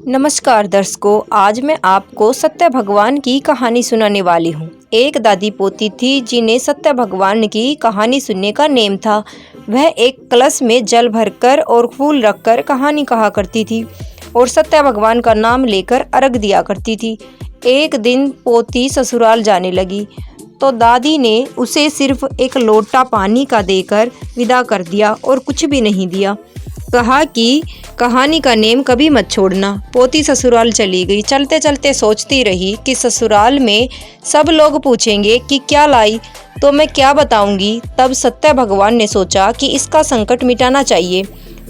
नमस्कार दर्शकों, आज मैं आपको सत्य भगवान की कहानी सुनाने वाली हूँ। एक दादी पोती थी जिन्हें सत्य भगवान की कहानी सुनने का नेम था। वह एक कलश में जल भरकर और फूल रखकर कहानी कहा करती थी और सत्य भगवान का नाम लेकर अर्घ दिया करती थी। एक दिन पोती ससुराल जाने लगी तो दादी ने उसे सिर्फ एक लोटा पानी का देकर विदा कर दिया और कुछ भी नहीं दिया। कहा कि कहानी का नेम कभी मत छोड़ना। पोती ससुराल चली गई। चलते चलते सोचती रही कि ससुराल में सब लोग पूछेंगे कि क्या लाई, तो मैं क्या बताऊंगी। तब सत्य भगवान ने सोचा कि इसका संकट मिटाना चाहिए।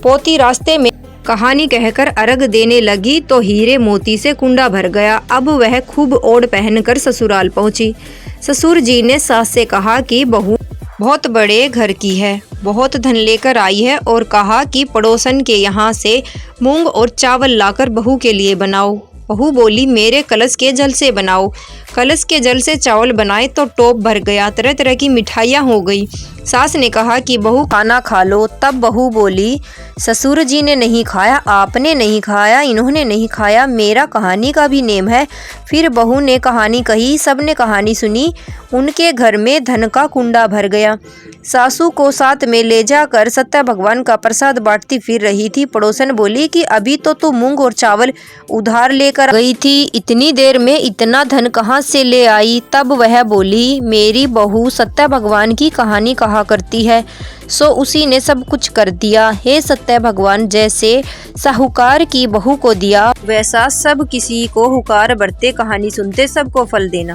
पोती रास्ते में कहानी कहकर अर्घ देने लगी तो हीरे मोती से कुंडा भर गया। अब वह खूब ओढ़ पहनकर ससुराल पहुंची। ससुर जी ने सास से कहा कि बहू बहुत बड़े घर की है, बहुत धन लेकर आई है और कहा कि पड़ोसन के यहाँ से मूंग और चावल लाकर बहू के लिए बनाओ। बहू बोली मेरे कलश के जल से बनाओ। कलश के जल से चावल बनाए तो टोप भर गया, तरह तरह की मिठाइयाँ हो गई। सास ने कहा कि बहू खाना खा लो। तब बहू बोली ससुर जी ने नहीं खाया, आपने नहीं खाया, इन्होंने नहीं खाया, मेरा कहानी का भी नेम है। फिर बहू ने कहानी कही, सबने कहानी सुनी। उनके घर में धन का कुंडा भर गया। सासू को साथ में ले जाकर सत्य भगवान का प्रसाद बांटती फिर रही थी। पड़ोसन बोली कि अभी तो तू मूंग और चावल उधार लेकर गई थी, इतनी देर में इतना धन कहाँ से ले आई। तब वह बोली मेरी बहू सत्य भगवान की कहानी कहा करती है, सो उसी ने सब कुछ कर दिया। हे सत्य भगवान, जैसे साहूकार की बहू को दिया वैसा सब किसी को हुकार बरते कहानी सुनते सबको फल देना।